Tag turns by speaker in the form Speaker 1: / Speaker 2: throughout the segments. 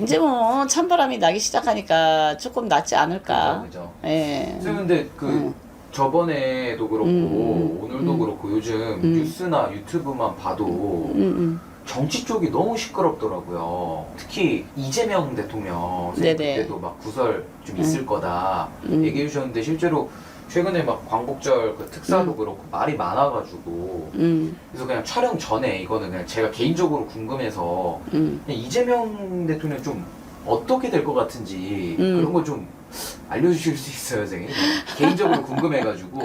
Speaker 1: 이제 뭐 찬바람이 나기 시작하니까 조금 낫지 않을까.
Speaker 2: 그죠.
Speaker 1: 예.
Speaker 2: 선생님 근데 저번에도 그렇고 오늘도 그렇고 요즘 뉴스나 유튜브만 봐도 정치 쪽이 너무 시끄럽더라고요. 특히 이재명 대통령
Speaker 1: 네네.
Speaker 2: 그때도 막 구설 좀 있을 거다 얘기해 주셨는데 실제로 최근에 막 광복절 그 특사도 그렇고 말이 많아가지고 그래서 그냥 촬영 전에 이거는 그냥 제가 개인적으로 궁금해서 그냥 이재명 대통령 좀 어떻게 될 것 같은지 그런 거 좀 알려주실 수 있어요, 선생님? 개인적으로 궁금해가지고.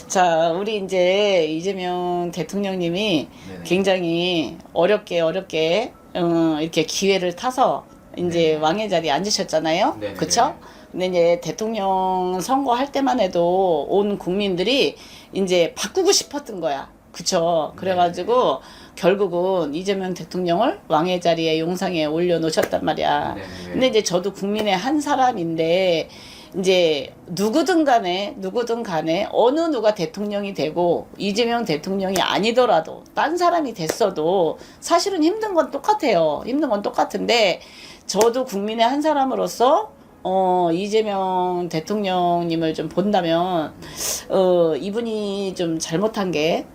Speaker 1: 자, 우리 이제 이재명 대통령님이
Speaker 2: 네네.
Speaker 1: 굉장히 어렵게 이렇게 기회를 타서 이제
Speaker 2: 네네.
Speaker 1: 왕의 자리에 앉으셨잖아요.
Speaker 2: 네네.
Speaker 1: 그쵸? 근데 이제 대통령 선거할 때만 해도 온 국민들이 이제 바꾸고 싶었던 거야. 그쵸? 그래가지고 결국은 이재명 대통령을 왕의 자리에 용상에 올려놓으셨단 말이야.
Speaker 2: 네네.
Speaker 1: 근데 이제 저도 국민의 한 사람인데 이제 누구든 간에 어느 누가 대통령이 되고 이재명 대통령이 아니더라도 딴 사람이 됐어도 사실은 힘든 건 똑같아요. 힘든 건 똑같은데 저도 국민의 한 사람으로서 이재명 대통령님을 좀 본다면 이분이 좀 잘못한 게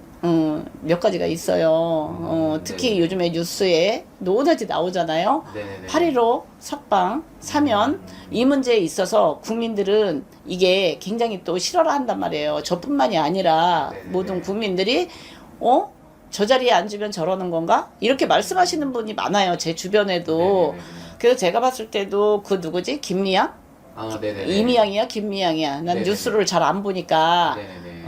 Speaker 1: 몇 가지가 있어요. 특히
Speaker 2: 네네.
Speaker 1: 요즘에 뉴스에 노다지 나오잖아요.
Speaker 2: 네네네.
Speaker 1: 8.15 석방 사면 이 문제에 있어서 국민들은 이게 굉장히 또 싫어라 한단 말이에요. 저뿐만이 아니라
Speaker 2: 네네네.
Speaker 1: 모든 국민들이 저 자리에 앉으면 저러는 건가? 이렇게 말씀하시는 분이 많아요. 제 주변에도.
Speaker 2: 네네네.
Speaker 1: 그래서 제가 봤을 때도 그 누구지? 김미양?
Speaker 2: 아, 네네네.
Speaker 1: 이미양이야? 김미양이야? 난
Speaker 2: 네네네.
Speaker 1: 뉴스를 잘 안 보니까.
Speaker 2: 네네네.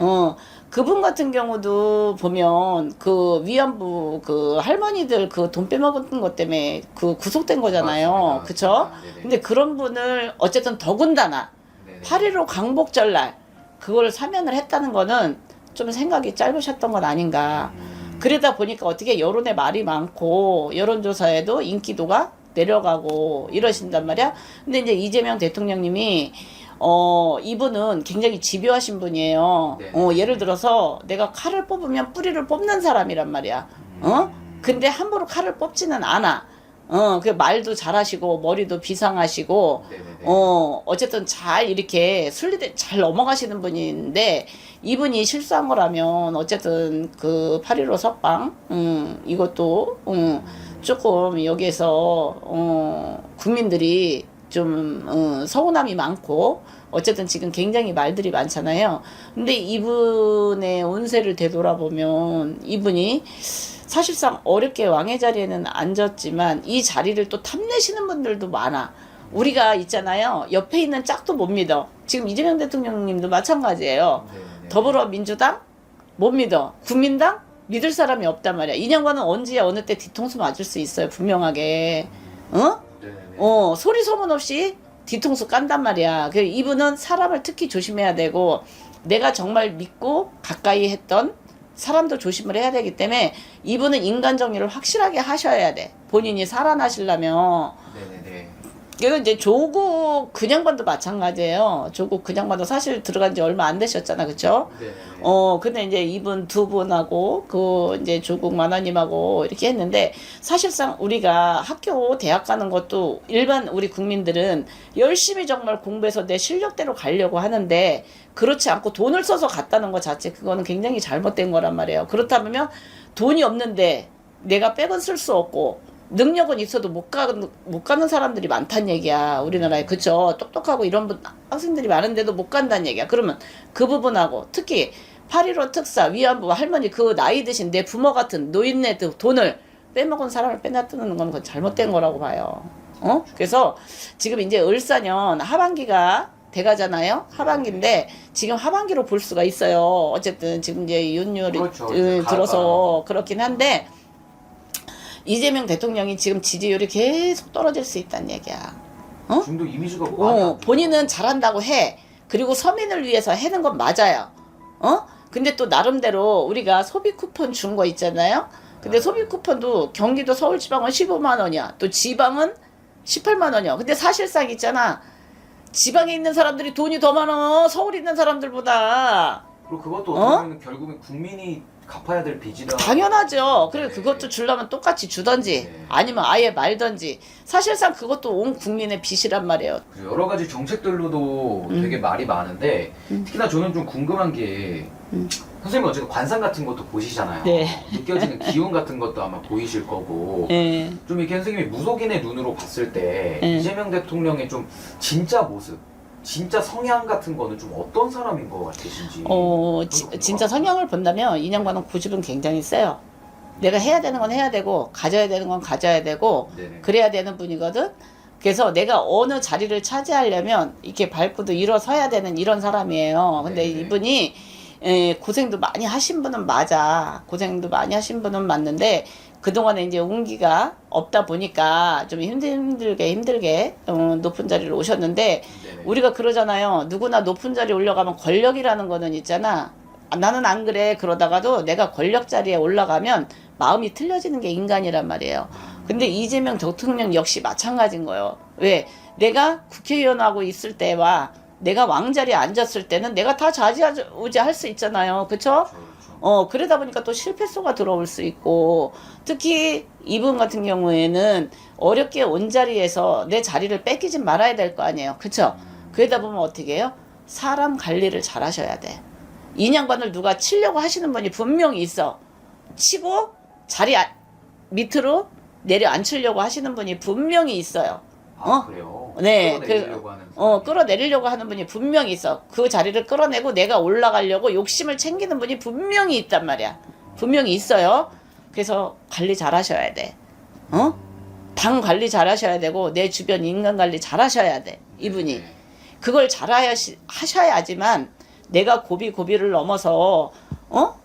Speaker 1: 그분 같은 경우도 보면 그 위안부 그 할머니들 그 돈 빼먹은 것 때문에 그 구속된 거잖아요.
Speaker 2: 맞습니다.
Speaker 1: 그쵸?
Speaker 2: 네네.
Speaker 1: 근데 그런 분을 어쨌든 더군다나
Speaker 2: 네네.
Speaker 1: 8.15 광복절 날 그걸 사면을 했다는 거는 좀 생각이 짧으셨던 건 아닌가. 그러다 보니까 어떻게 여론의 말이 많고 여론조사에도 인기도가 내려가고 이러신단 말이야. 근데 이제 이재명 대통령님이 이분은 굉장히 집요하신 분이에요.
Speaker 2: 네.
Speaker 1: 예를 들어서 내가 칼을 뽑으면 뿌리를 뽑는 사람이란 말이야. 근데 함부로 칼을 뽑지는 않아. 그 말도 잘하시고 머리도 비상하시고
Speaker 2: 네네네.
Speaker 1: 어쨌든 잘 이렇게 순리대 잘 넘어가시는 분인데 이분이 실수한 거라면 어쨌든 그 8.15 석방 이것도 조금 여기에서 국민들이 좀 서운함이 많고 어쨌든 지금 굉장히 말들이 많잖아요. 근데 이분의 운세를 되돌아보면 이분이 사실상 어렵게 왕의 자리에는 앉았지만 이 자리를 또 탐내시는 분들도 많아. 우리가 있잖아요. 옆에 있는 짝도 못 믿어. 지금 이재명 대통령님도 마찬가지예요.
Speaker 2: 네네네.
Speaker 1: 더불어민주당 못 믿어. 국민당 믿을 사람이 없단 말이야. 이년관은 언제야 어느 때 뒤통수 맞을 수 있어요. 분명하게.
Speaker 2: 네네네.
Speaker 1: 소리 소문 없이 뒤통수 깐단 말이야. 그 이분은 사람을 특히 조심해야 되고 내가 정말 믿고 가까이 했던 사람도 조심을 해야 되기 때문에 이분은 인간 정리를 확실하게 하셔야 돼. 본인이 살아나시려면.
Speaker 2: 네네네.
Speaker 1: 그리고 이제 조국 그냥반도 마찬가지예요. 조국 그냥반도 사실 들어간 지 얼마 안 되셨잖아, 그쵸?
Speaker 2: 네네네.
Speaker 1: 근데 이제 이분 두 분하고 그 이제 조국 만화님하고 이렇게 했는데 사실상 우리가 학교 대학 가는 것도 일반 우리 국민들은 열심히 정말 공부해서 내 실력대로 가려고 하는데 그렇지 않고 돈을 써서 갔다는 것 자체 그거는 굉장히 잘못된 거란 말이에요. 그렇다면 돈이 없는데 내가 백은 쓸 수 없고 능력은 있어도 못 가는 사람들이 많다는 얘기야. 우리나라에. 그쵸? 똑똑하고 이런 학생들이 많은데도 못 간다는 얘기야. 그러면 그 부분하고 특히 8.15 특사, 위안부, 할머니 그 나이 드신 내 부모 같은 노인네들 돈을 빼먹은 사람을 빼놔두는 건 그건 잘못된 거라고 봐요. 그래서 지금 이제 을사년 하반기가 돼가잖아요. 하반기인데 지금 하반기로 볼 수가 있어요. 어쨌든 지금 이제 윤율이
Speaker 2: 그렇죠.
Speaker 1: 들어서 그렇긴 한데 이재명 대통령이 지금 지지율이 계속 떨어질 수 있다는 얘기야.
Speaker 2: 지금도 이미지가 많이 안
Speaker 1: 본인은 잘한다고 해. 그리고 서민을 위해서 해는 건 맞아요. 근데 또 나름대로 우리가 소비 쿠폰 준 거 있잖아요. 근데 소비 쿠폰도 경기도 서울지방은 15만 원이야. 또 지방은 18만 원이야. 근데 사실상 있잖아. 지방에 있는 사람들이 돈이 더 많아. 서울에 있는 사람들보다.
Speaker 2: 그리고 그것도 어떻게 보면 결국엔 국민이 갚아야 될 빚이라.
Speaker 1: 당연하죠. 그리고
Speaker 2: 네.
Speaker 1: 그것도 주려면 똑같이 주던지
Speaker 2: 네.
Speaker 1: 아니면 아예 말던지. 사실상 그것도 온 국민의 빚이란 말이에요.
Speaker 2: 여러 가지 정책들로도 되게 말이 많은데 특히나 저는 좀 궁금한 게 선생님 어쨌든 관상 같은 것도 보시잖아요.
Speaker 1: 네.
Speaker 2: 느껴지는 기운 같은 것도 아마 보이실 거고
Speaker 1: 예.
Speaker 2: 좀 이렇게 선생님이 무속인의 눈으로 봤을 때
Speaker 1: 네.
Speaker 2: 이재명 대통령의 좀 진짜 모습, 진짜 성향 같은 거는 좀 어떤 사람인 것 같으신지.
Speaker 1: 진짜 성향을 본다면 인양반은 고집은 굉장히 세요. 내가 해야 되는 건 해야 되고 가져야 되는 건 가져야 되고
Speaker 2: 네네.
Speaker 1: 그래야 되는 분이거든. 그래서 내가 어느 자리를 차지하려면 이렇게 밟고도 일어서야 되는 이런 사람이에요. 근데
Speaker 2: 네네.
Speaker 1: 이분이 고생도 많이 하신 분은 맞아. 고생도 많이 하신 분은 맞는데 그동안에 이제 운기가 없다 보니까 좀 힘들게 높은 자리를 오셨는데
Speaker 2: 네네.
Speaker 1: 우리가 그러잖아요. 누구나 높은 자리에 올라가면 권력이라는 거는 있잖아. 나는 안 그래. 그러다가도 내가 권력 자리에 올라가면 마음이 틀려지는 게 인간이란 말이에요. 근데 이재명 대통령 역시 마찬가지인 거예요. 왜? 내가 국회의원하고 있을 때와 내가 왕자리에 앉았을 때는 내가 다 좌지우지할 수 있잖아요. 그쵸? 그러다 보니까 또 실패소가 들어올 수 있고, 특히 이분 같은 경우에는 어렵게 온 자리에서 내 자리를 뺏기지 말아야 될 거 아니에요. 그쵸? 그러다 보면 어떻게 해요? 사람 관리를 잘 하셔야 돼. 인양반을 누가 치려고 하시는 분이 분명히 있어. 치고 자리 밑으로 내려앉히려고 하시는 분이 분명히 있어요.
Speaker 2: 그래요?
Speaker 1: 네,
Speaker 2: 끌어내리려고 하는 사람이.
Speaker 1: 끌어내리려고 하는 분이 분명히 있어. 그 자리를 끌어내고 내가 올라가려고 욕심을 챙기는 분이 분명히 있단 말이야. 분명히 있어요. 그래서 관리 잘 하셔야 돼. 당 관리 잘 하셔야 되고, 내 주변 인간 관리 잘 하셔야 돼. 이분이.
Speaker 2: 네.
Speaker 1: 그걸 잘 하셔야지만, 내가 고비를 넘어서,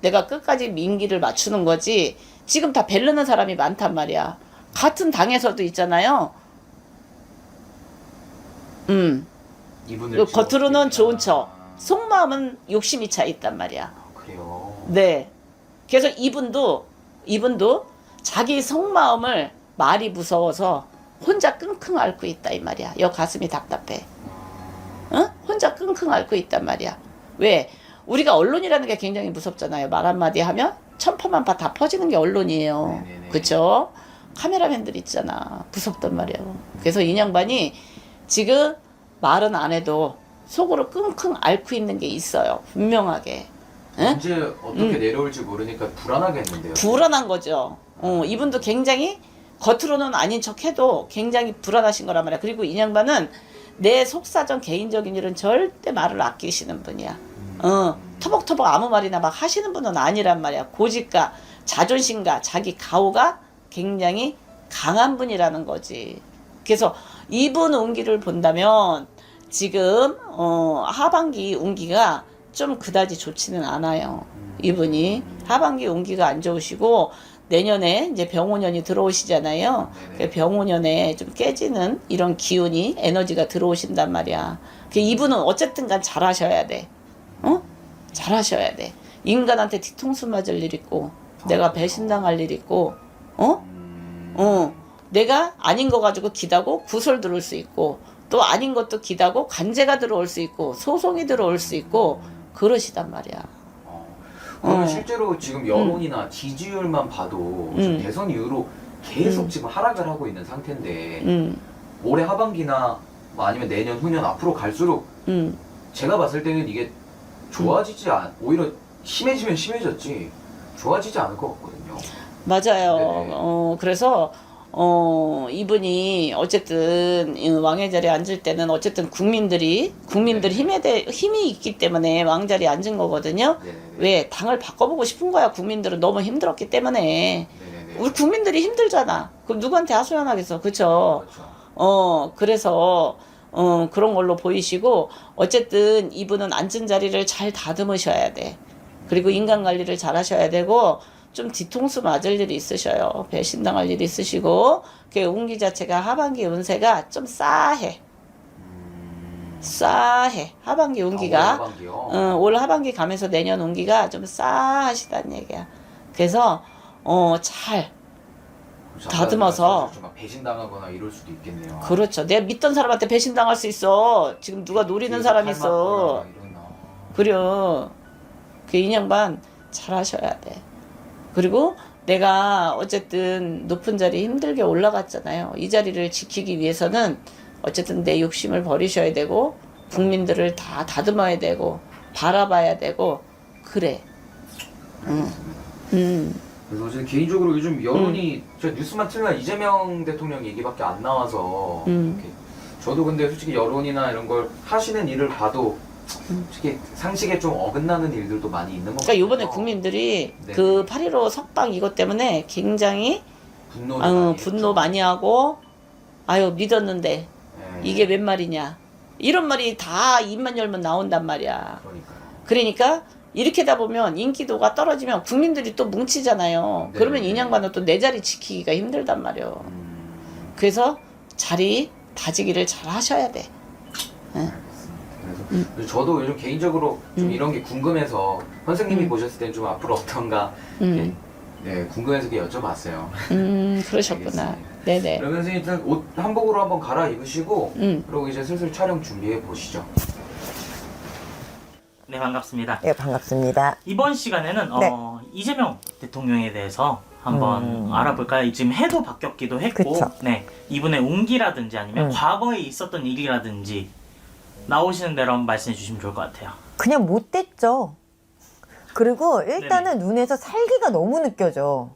Speaker 1: 내가 끝까지 민기를 맞추는 거지. 지금 다 벨르는 사람이 많단 말이야. 같은 당에서도 있잖아요.
Speaker 2: 이분을
Speaker 1: 겉으로는 좋은 척,
Speaker 2: 아,
Speaker 1: 속마음은 욕심이 차 있단 말이야.
Speaker 2: 그래요.
Speaker 1: 네. 그래서 이분도 자기 속마음을 말이 무서워서 혼자 끙끙 앓고 있다 이 말이야. 여 가슴이 답답해. 혼자 끙끙 앓고 있단 말이야. 왜? 우리가 언론이라는 게 굉장히 무섭잖아요. 말 한마디 하면 천파만파 다 퍼지는 게 언론이에요.
Speaker 2: 네네네.
Speaker 1: 그쵸? 카메라맨들 있잖아. 무섭단 말이에요. 그래서 이 양반이 지금 말은 안 해도 속으로 끙끙 앓고 있는 게 있어요. 분명하게. 응?
Speaker 2: 언제 어떻게 내려올지 모르니까 불안하겠는데요.
Speaker 1: 불안한 거죠. 이분도 굉장히 겉으로는 아닌 척 해도 굉장히 불안하신 거란 말이야. 그리고 이 양반은 내 속사정 개인적인 일은 절대 말을 아끼시는 분이야. 터벅터벅 아무 말이나 막 하시는 분은 아니란 말이야. 고집과 자존심과 자기 가오가 굉장히 강한 분이라는 거지. 그래서 이분 운기를 본다면 지금 하반기 운기가 좀 그다지 좋지는 않아요. 이분이 하반기 운기가 안 좋으시고 내년에 이제 병오년이 들어오시잖아요. 그 병오년에 좀 깨지는 이런 기운이 에너지가 들어오신단 말이야. 이분은 어쨌든 간 잘하셔야 돼. 잘하셔야 돼. 인간한테 뒤통수 맞을 일 있고 내가 배신당할 일 있고 내가 아닌 거 가지고 기다고 구설 들어올 수 있고 또 아닌 것도 기다고 관제가 들어올 수 있고 소송이 들어올 수 있고 그러시단 말이야.
Speaker 2: 그러면 실제로 지금 여론이나 지지율만 봐도 지금 대선 이후로 계속 지금 하락을 하고 있는 상태인데 올해 하반기나 뭐 아니면 내년 후년 앞으로 갈수록 제가 봤을 때는 이게 좋아지지 오히려 심해지면 심해졌지 좋아지지 않을 것 같거든요.
Speaker 1: 맞아요.
Speaker 2: 네네.
Speaker 1: 그래서 이분이 어쨌든 왕의 자리에 앉을 때는 어쨌든 국민들 힘이 있기 때문에 왕자리에 앉은 거거든요.
Speaker 2: 네네네.
Speaker 1: 왜? 당을 바꿔보고 싶은 거야. 국민들은 너무 힘들었기 때문에.
Speaker 2: 네네네.
Speaker 1: 우리 국민들이 힘들잖아. 그럼 누구한테 하소연하겠어. 그쵸?
Speaker 2: 그렇죠.
Speaker 1: 그래서 그런 걸로 보이시고 어쨌든 이분은 앉은 자리를 잘 다듬으셔야 돼. 그리고 인간 관리를 잘 하셔야 되고 좀 뒤통수 맞을 일이 있으셔요. 배신당할 일이 있으시고 그 운기 자체가 하반기 운세가 좀 싸해. 하반기 운기가
Speaker 2: 하반기요?
Speaker 1: 올 하반기 가면서 내년 운기가 좀 싸하시다는 얘기야. 그래서 잘 다듬어서
Speaker 2: 좀 배신당하거나 이럴 수도 있겠네요.
Speaker 1: 그렇죠. 내가 믿던 사람한테 배신당할 수 있어. 지금 누가 노리는 사람 있어. 그래요. 그 인양반 잘 하셔야 돼. 그리고 내가 어쨌든 높은 자리에 힘들게 올라갔잖아요. 이 자리를 지키기 위해서는 어쨌든 내 욕심을 버리셔야 되고 국민들을 다 다듬어야 되고 바라봐야 되고 그래.
Speaker 2: 그래서 저는 개인적으로 요즘 여론이 저 뉴스만 틀면 이재명 대통령 얘기밖에 안 나와서 이렇게 저도 근데 솔직히 여론이나 이런 걸 하시는 일을 봐도 솔직히 상식에 좀 어긋나는 일들도 많이 있는 것 같아요.
Speaker 1: 그러니까 이번에 국민들이
Speaker 2: 네.
Speaker 1: 그 8.15 석방 이것 때문에 굉장히 분노 많이 하고 아유 믿었는데
Speaker 2: 네.
Speaker 1: 이게 웬 말이냐 이런 말이 다 입만 열면 나온단 말이야.
Speaker 2: 그러니까요.
Speaker 1: 그러니까 이렇게 다 보면 인기도가 떨어지면 국민들이 또 뭉치잖아요.
Speaker 2: 네.
Speaker 1: 그러면 이 양반은 또 내 자리 지키기가 힘들단 말이에요. 그래서 자리 다지기를 잘 하셔야 돼.
Speaker 2: 그래서 저도 요즘 개인적으로 좀 이런 게 궁금해서 선생님이 보셨을 땐 좀 앞으로 어떤가 이렇게, 네, 궁금해서 이렇게 여쭤봤어요.
Speaker 1: 그러셨구나.
Speaker 2: 알겠습니다.
Speaker 1: 네네.
Speaker 2: 그러면 선생님 일단 옷 한복으로 한번 갈아입으시고
Speaker 1: 음.
Speaker 2: 그리고 이제 슬슬 촬영 준비해 보시죠.
Speaker 3: 네, 반갑습니다.
Speaker 4: 네, 반갑습니다.
Speaker 3: 이번 시간에는
Speaker 4: 네.
Speaker 3: 이재명 대통령에 대해서 한번 알아볼까요? 지금 해도 바뀌었기도 했고,
Speaker 4: 그쵸.
Speaker 3: 네, 이분의 운기라든지 아니면
Speaker 4: 음.
Speaker 3: 과거에 있었던 일이라든지 나오시는 대로 한번 말씀해 주시면 좋을 것 같아요.
Speaker 4: 그냥 못됐죠. 그리고 일단은 눈에서 살기가 너무 느껴져.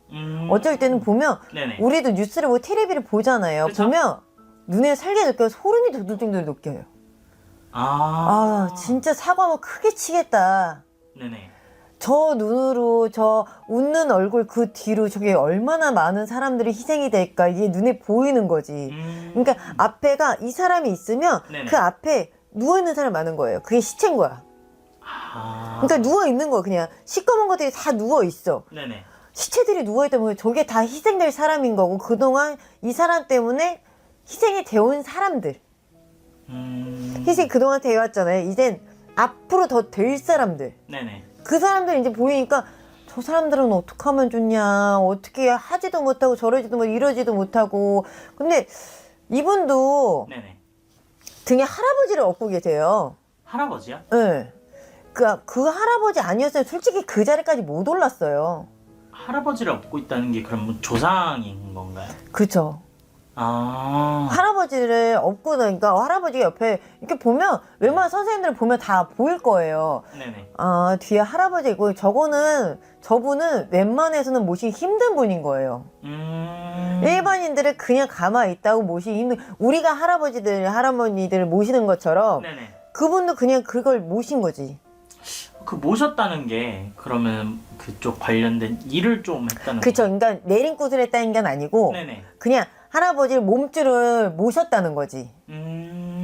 Speaker 4: 어쩔 때는 보면
Speaker 3: 네네.
Speaker 4: 우리도 뉴스를 뭐 텔레비를 보잖아요.
Speaker 3: 그쵸?
Speaker 4: 보면 눈에 살기가 느껴서 소름이 돋을 정도로 느껴요. 아, 진짜 사과하면 크게 치겠다.
Speaker 3: 네네.
Speaker 4: 저 눈으로 저 웃는 얼굴 그 뒤로 저게 얼마나 많은 사람들이 희생이 될까 이게 눈에 보이는 거지. 그러니까 앞에가 이 사람이 있으면
Speaker 3: 네네.
Speaker 4: 그 앞에 누워있는 사람이 많은 거예요. 그게 시체인 거야. 그러니까 누워있는 거야. 그냥 시꺼먼 것들이 다 누워있어.
Speaker 3: 네네.
Speaker 4: 시체들이 누워있다면 저게 다 희생될 사람인 거고 그동안 이 사람 때문에 희생이 되어온 사람들. 희생 그동안 되어왔잖아요. 이젠 앞으로 더 될 사람들.
Speaker 3: 네네.
Speaker 4: 그 사람들 이제 보이니까 저 사람들은 어떻게 하면 좋냐. 어떻게 하지도 못하고 저러지도 못 이러지도 못하고. 근데 이분도
Speaker 3: 네네.
Speaker 4: 등에 할아버지를 업고 계세요.
Speaker 3: 할아버지요?
Speaker 4: 네. 그 할아버지 아니었으면 솔직히 그 자리까지 못 올랐어요.
Speaker 3: 할아버지를 업고 있다는 게 그럼 뭐 조상인 건가요?
Speaker 4: 그죠. 할아버지를 업고 나니까 할아버지 옆에 이렇게 보면 웬만한 선생님들 보면 다 보일 거예요.
Speaker 3: 네네.
Speaker 4: 아, 뒤에 할아버지고 저분은 웬만해서는 모시기 힘든 분인 거예요. 일반인들을 그냥 가만히 있다고 모시기 힘든, 우리가 할아버지들, 모시는 것처럼
Speaker 3: 네네.
Speaker 4: 그분도 그냥 그걸 모신 거지.
Speaker 3: 그 모셨다는 게 그러면 그쪽 관련된 일을 좀 했다는
Speaker 4: 그쵸.
Speaker 3: 거예요?
Speaker 4: 그러니까 내림굿을 했다는 건 아니고
Speaker 3: 네네.
Speaker 4: 그냥 할아버지 몸줄을 모셨다는 거지.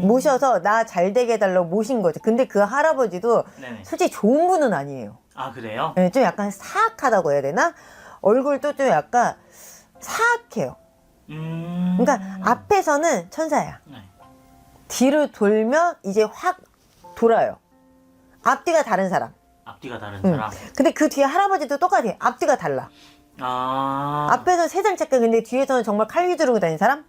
Speaker 4: 모셔서 나 잘 되게 해달라고 모신 거지. 근데 그 할아버지도
Speaker 3: 네네.
Speaker 4: 솔직히 좋은 분은 아니에요.
Speaker 3: 아, 그래요?
Speaker 4: 네, 좀 약간 사악하다고 해야 되나? 얼굴도 좀 약간 사악해요. 그러니까 앞에서는 천사야.
Speaker 3: 네.
Speaker 4: 뒤로 돌면 이제 확 돌아요. 앞뒤가 다른 사람.
Speaker 3: 앞뒤가 다른 사람.
Speaker 4: 근데 그 뒤에 할아버지도 똑같아. 앞뒤가 달라. 앞에서 세상 착각, 근데 뒤에서는 정말 칼 휘두르고 다니는 사람?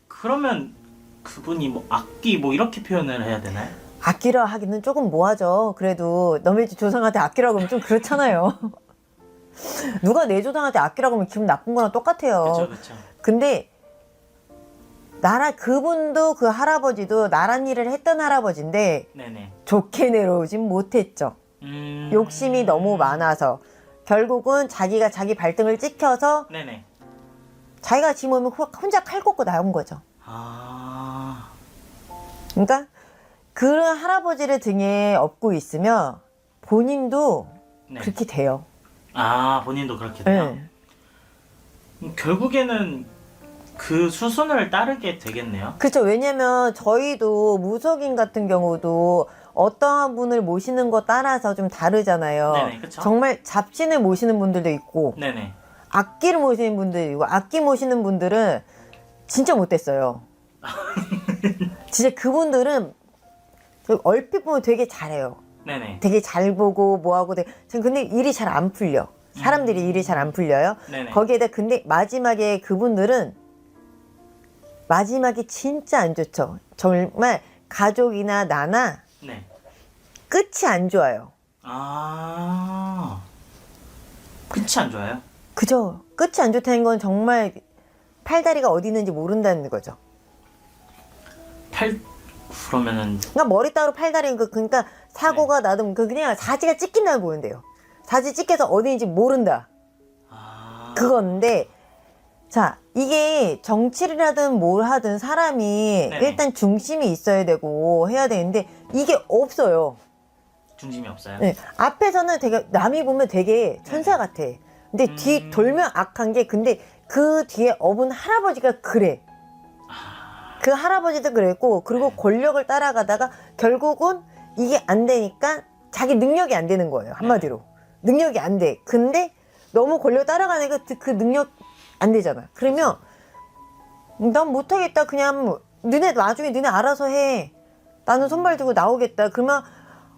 Speaker 3: 그러면 그분이 뭐 악기 뭐 이렇게 표현을 해야 되나요?
Speaker 4: 아끼려 하기는 조금 뭐하죠. 그래도 너네 집 조상한테 아끼라고 하면 좀 그렇잖아요. 누가 내 조상한테 아끼라고 하면 기분 나쁜 거랑 똑같아요.
Speaker 3: 그렇죠, 그렇죠.
Speaker 4: 근데 그분도 그 할아버지도 나란 일을 했던 할아버지인데
Speaker 3: 네네.
Speaker 4: 좋게 내려오진 못했죠. 욕심이 너무 많아서 결국은 자기가 자기 발등을 찍혀서
Speaker 3: 네네.
Speaker 4: 자기가 지 몸에 혼자 칼 꽂고 나온 거죠. 그러니까 그런 할아버지를 등에 업고 있으면 본인도
Speaker 3: 네.
Speaker 4: 그렇게 돼요.
Speaker 3: 본인도 그렇게 돼요?
Speaker 4: 네.
Speaker 3: 결국에는 그 수순을 따르게 되겠네요.
Speaker 4: 그렇죠. 왜냐면 저희도 무속인 같은 경우도 어떠한 분을 모시는 것 따라서 좀 다르잖아요.
Speaker 3: 네네, 그쵸.
Speaker 4: 정말 잡신을 모시는 분들도 있고
Speaker 3: 네네.
Speaker 4: 악기를 모시는 분들도 있고 악기 모시는 분들은 진짜 못됐어요. 진짜 그분들은 얼핏 보면 되게 잘해요.
Speaker 3: 네네.
Speaker 4: 되게 잘 보고 뭐하고 근데 일이 잘 안 풀려. 사람들이 일이 잘 안 풀려요.
Speaker 3: 네네.
Speaker 4: 거기에다 근데 마지막에 그분들은 마지막이 진짜 안 좋죠. 정말 가족이나 나나
Speaker 3: 네.
Speaker 4: 끝이 안 좋아요.
Speaker 3: 끝이 안 좋아요?
Speaker 4: 그죠. 끝이 안 좋다는 건 정말 팔다리가 어디 있는지 모른다는 거죠.
Speaker 3: 그러면은
Speaker 4: 그러니까 머리 따로 팔다리 그러니까 사고가 나도 그냥 사지가 찢긴다고 보면 돼요. 사지 찢겨서 어디인지 모른다.
Speaker 3: 아,
Speaker 4: 그건데 자 이게 정치를 하든 뭘 하든 사람이
Speaker 3: 네네.
Speaker 4: 일단 중심이 있어야 되고 해야 되는데 이게 없어요.
Speaker 3: 중심이 없어요.
Speaker 4: 네, 앞에서는 되게 남이 보면 되게 천사 같아. 근데 뒤 돌면 악한 게 근데 그 뒤에 업은 할아버지가 그래. 그 할아버지도 그랬고 그리고 권력을 따라가다가 결국은 이게 안 되니까 자기 능력이 안 되는 거예요. 한마디로 능력이 안 돼. 근데 너무 권력 따라가니까 그 능력 안 되잖아. 그러면 난 못하겠다. 그냥 너네 나중에 너네 알아서 해. 나는 손발 들고 나오겠다. 그러면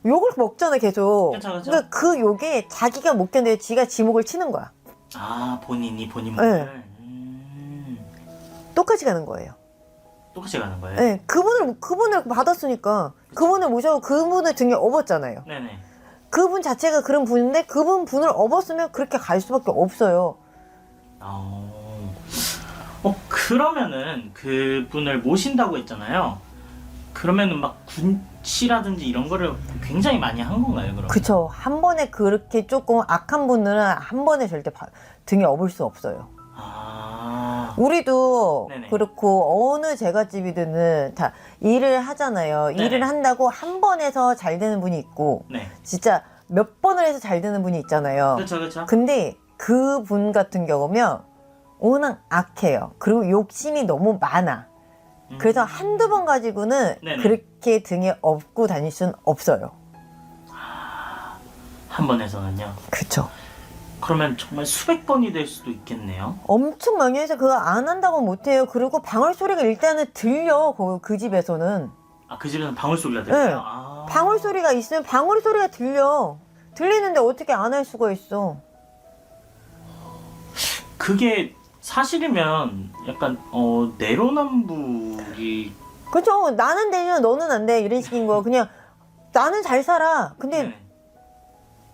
Speaker 4: 욕을 먹잖아 계속.
Speaker 3: 그쵸.
Speaker 4: 그러니까 그 욕에 자기가 못 견뎌 지가 지목을 치는 거야.
Speaker 3: 아, 본인이 본인
Speaker 4: 네.
Speaker 3: 몸을
Speaker 4: 똑같이 가는 거예요.
Speaker 3: 똑같이 가는 거예요.
Speaker 4: 네, 그분을 받았으니까 그분을 모셔고 그분을 등에 업었잖아요.
Speaker 3: 네네.
Speaker 4: 그분 자체가 그런 분인데 그분을 업었으면 그렇게 갈 수밖에 없어요.
Speaker 3: 그러면은 그분을 모신다고 했잖아요. 그러면은 막 군치라든지 이런 거를 굉장히 많이 한 건가요, 그럼?
Speaker 4: 그쵸. 한 번에 그렇게 조금 악한 분들은 한 번에 절대 등에 업을 수 없어요.
Speaker 3: 아,
Speaker 4: 우리도
Speaker 3: 네네.
Speaker 4: 그렇고 어느 제갓집이든 다 일을 하잖아요.
Speaker 3: 네네.
Speaker 4: 일을 한다고 한 번 해서 잘 되는 분이 있고
Speaker 3: 네.
Speaker 4: 진짜 몇 번을 해서 잘 되는 분이 있잖아요.
Speaker 3: 그렇죠.
Speaker 4: 근데 그분 같은 경우면 워낙 악해요. 그리고 욕심이 너무 많아. 그래서 한두 번 가지고는
Speaker 3: 네네.
Speaker 4: 그렇게 등에 업고 다닐 수는 없어요.
Speaker 3: 한 번에서는요.
Speaker 4: 그쵸.
Speaker 3: 그러면 정말 수백 번이 될 수도 있겠네요.
Speaker 4: 엄청 많이 해서 그거 안 한다고 못해요. 그리고 방울 소리가 일단은 들려. 그 집에서는.
Speaker 3: 아, 그 집에서는 방울 소리가 들려요?
Speaker 4: 네.
Speaker 3: 아.
Speaker 4: 방울 소리가 있으면 방울 소리가 들려. 들리는데 어떻게 안 할 수가 있어.
Speaker 3: 그게 사실이면 약간 내로남불이
Speaker 4: 그쵸. 나는 되면 너는 안 돼. 이런 식인 거. 그냥 나는 잘 살아. 근데
Speaker 3: 네.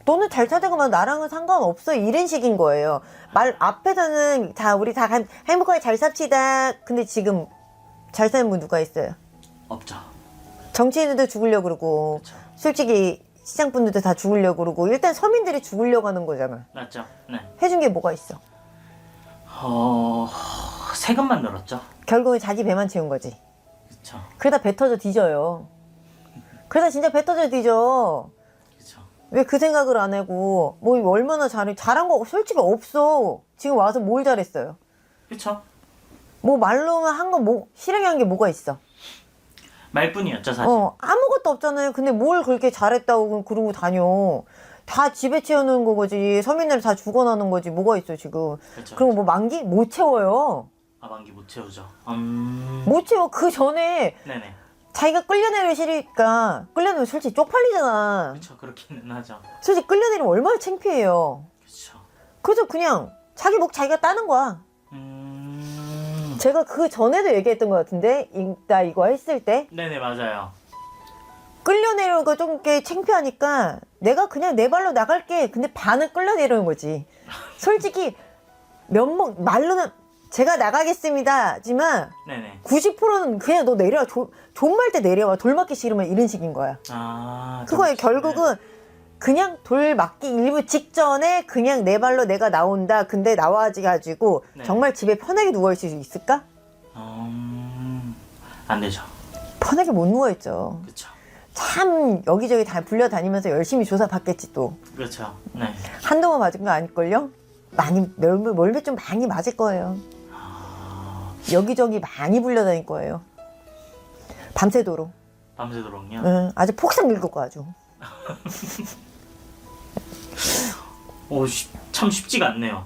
Speaker 4: 너는 잘 살다가만 나랑은 상관없어. 이런 식인 거예요. 말 앞에서는 우리 다 행복하게 잘 삽시다. 근데 지금 잘 사는 분 누가 있어요?
Speaker 3: 없죠.
Speaker 4: 정치인들도 죽으려고 그러고
Speaker 3: 그쵸.
Speaker 4: 솔직히 시장분들도 다 죽으려고 그러고 일단 서민들이 죽으려고 하는 거잖아.
Speaker 3: 맞죠? 네.
Speaker 4: 해준 게 뭐가 있어?
Speaker 3: 세금만 늘었죠.
Speaker 4: 결국은 자기 배만 채운 거지.
Speaker 3: 그쵸.
Speaker 4: 그러다 배 터져 뒤져요. 그러다 진짜 배 터져 뒤져.
Speaker 3: 그쵸.
Speaker 4: 왜 그 생각을 안 하고 뭐 얼마나 잘한 거 솔직히 없어. 지금 와서 뭘 잘했어요?
Speaker 3: 그쵸.
Speaker 4: 뭐 말로만 한 거 뭐 실행에 한 게 뭐가 있어?
Speaker 3: 말뿐이었죠, 사실.
Speaker 4: 아무것도 없잖아요. 근데 뭘 그렇게 잘했다고 그러고 다녀. 다 집에 채우는 거지. 서민들 다 죽어나는 거지. 뭐가 있어 지금.
Speaker 3: 그쵸.
Speaker 4: 그럼 뭐 만기? 못 채워요.
Speaker 3: 아, 만기 못 채우죠.
Speaker 4: 못 채워. 그 전에
Speaker 3: 네네.
Speaker 4: 자기가 끌려내려 싫으니까 끌려내면 솔직히 쪽팔리잖아.
Speaker 3: 그쵸, 그렇기는 하죠.
Speaker 4: 솔직히 끌려내리면 얼마나 창피해요.
Speaker 3: 그쵸.
Speaker 4: 그래서 그냥 자기 목 자기가 따는 거야. 제가 그 전에도 얘기했던 것 같은데 나 이거 했을 때
Speaker 3: 네네, 맞아요.
Speaker 4: 끌려내려는 거 좀 꽤 창피하니까 내가 그냥 내 발로 나갈게. 근데 반은 끌려내려는 거지. 솔직히 말로는 제가 나가겠습니다 하지만
Speaker 3: 네네.
Speaker 4: 90%는 그냥 너 내려와. 존말 때 내려와. 돌 맞기 싫으면 이런 식인 거야.
Speaker 3: 아,
Speaker 4: 그거에
Speaker 3: 좀-
Speaker 4: 결국은 그냥 돌 맞기 일부 직전에 그냥 내 발로 내가 나온다. 근데 나와지 가지고
Speaker 3: 네.
Speaker 4: 정말 집에 편하게 누워있을 수 있을까?
Speaker 3: 안 되죠.
Speaker 4: 편하게 못 누워있죠.
Speaker 3: 그쵸.
Speaker 4: 참 여기저기 다 불려다니면서 열심히 조사받겠지 또.
Speaker 3: 그렇죠. 네.
Speaker 4: 한두 번 맞은 거 아닐걸요? 많이 멀매 좀 많이 맞을 거예요. 여기저기 많이 불려다닐 거예요. 밤새도록.
Speaker 3: 밤새도록요.
Speaker 4: 응, 아주 폭삭 늙을 거 아주.
Speaker 3: 참 쉽지가 않네요.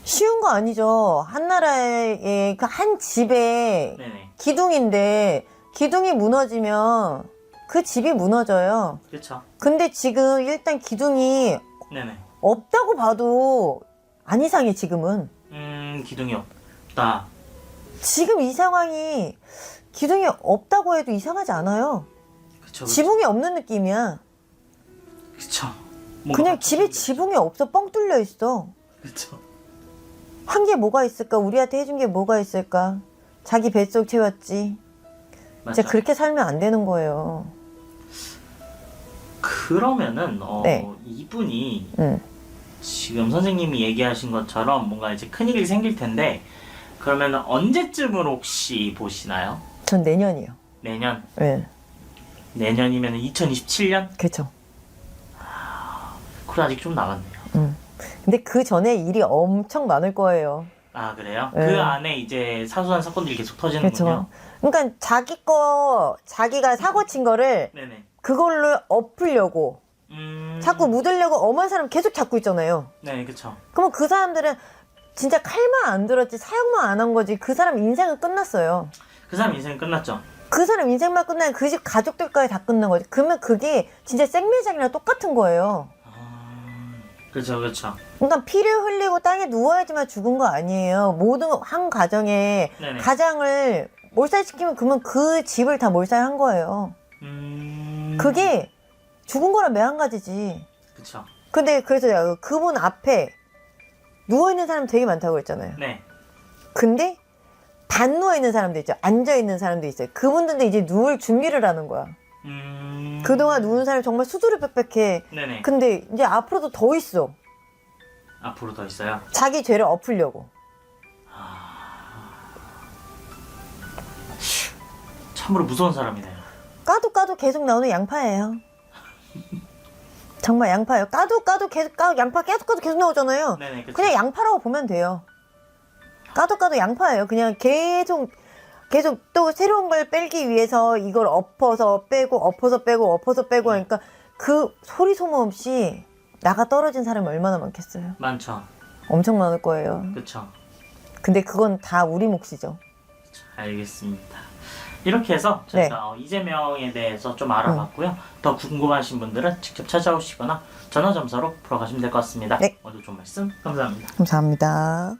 Speaker 4: 쉬운 거 아니죠. 한 나라의 그 한 집에
Speaker 3: 네네.
Speaker 4: 기둥인데 기둥이 무너지면 그 집이 무너져요.
Speaker 3: 그렇죠.
Speaker 4: 근데 지금 일단 기둥이
Speaker 3: 네네.
Speaker 4: 없다고 봐도 안 이상해 지금은.
Speaker 3: 기둥이 없다.
Speaker 4: 지금 이 상황이 기둥이 없다고 해도 이상하지 않아요.
Speaker 3: 그쵸.
Speaker 4: 지붕이 없는 느낌이야.
Speaker 3: 그쵸.
Speaker 4: 그냥 집에 지붕이 없어. 뻥 뚫려 있어.
Speaker 3: 그쵸.
Speaker 4: 한 게 뭐가 있을까? 우리한테 해준 게 뭐가 있을까? 자기 뱃속 채웠지.
Speaker 3: 맞죠.
Speaker 4: 진짜 그렇게 살면 안 되는 거예요.
Speaker 3: 그러면은
Speaker 4: 네.
Speaker 3: 이분이
Speaker 4: 응.
Speaker 3: 지금 선생님이 얘기하신 것처럼 뭔가 이제 큰일이 생길 텐데 그러면 언제쯤으로 혹시 보시나요?
Speaker 4: 전 내년이요.
Speaker 3: 내년?
Speaker 4: 네.
Speaker 3: 내년이면 2027년?
Speaker 4: 그쵸.
Speaker 3: 그래 아직 좀 남았네요.
Speaker 4: 근데 그 전에 일이 엄청 많을 거예요.
Speaker 3: 아 그래요?
Speaker 4: 네.
Speaker 3: 그 안에 이제 사소한 사건들이 계속 터지는군요.
Speaker 4: 그렇죠. 그러니까 자기가 사고 친 거를
Speaker 3: 네네.
Speaker 4: 그걸로 엎으려고 자꾸 묻으려고 엄한 사람 계속 잡고 있잖아요.
Speaker 3: 네, 그쵸.
Speaker 4: 그러면 그 사람들은 진짜 칼만 안 들었지 사형만 안 한 거지 그 사람 인생은 끝났어요.
Speaker 3: 그 사람 인생 끝났죠.
Speaker 4: 그 사람 인생만 끝나면 그 집 가족들까지 다 끝난 거지. 그러면 그게 진짜 생매장이랑 똑같은 거예요.
Speaker 3: 그렇죠, 그렇죠.
Speaker 4: 그러니까 피를 흘리고 땅에 누워야지만 죽은 거 아니에요. 모든 한 가정에
Speaker 3: 네네.
Speaker 4: 가장을 몰살시키면 그러면 그 집을 다 몰살한 거예요. 그게 죽은 거랑 매한가지지.
Speaker 3: 그렇죠.
Speaker 4: 근데 그래서 내가 그분 앞에 누워있는 사람 되게 많다고 했잖아요.
Speaker 3: 네.
Speaker 4: 근데 반 누워있는 사람도 있죠. 앉아있는 사람도 있어요. 그분들도 이제 누울 준비를 하는 거야. 그동안 누운 사람이 정말 수두룩 빽빽해.
Speaker 3: 네네.
Speaker 4: 근데 이제 앞으로도 더 있어.
Speaker 3: 앞으로 더 있어요.
Speaker 4: 자기 죄를 엎으려고.
Speaker 3: 참으로 무서운 사람이네요.
Speaker 4: 까도 계속 나오는 양파예요. 정말 양파예요. 까도 계속 양파 계속 나오잖아요.
Speaker 3: 네네, 그쵸.
Speaker 4: 그냥 양파라고 보면 돼요. 까도 양파예요. 그냥 계속 또 새로운 걸 빼기 위해서 이걸 엎어서 빼고 하니까 그 소리 소모 없이 나가 떨어진 사람이 얼마나 많겠어요.
Speaker 3: 많죠.
Speaker 4: 엄청 많을 거예요.
Speaker 3: 그쵸.
Speaker 4: 근데 그건 다 우리 몫이죠.
Speaker 3: 알겠습니다. 이렇게 해서 저희가 이재명에 대해서 좀 알아봤고요. 더 궁금하신 분들은 직접 찾아오시거나 전화점사로 풀어가시면 될 것 같습니다.
Speaker 4: 네.
Speaker 3: 오늘 좋은 말씀 감사합니다.
Speaker 4: 감사합니다.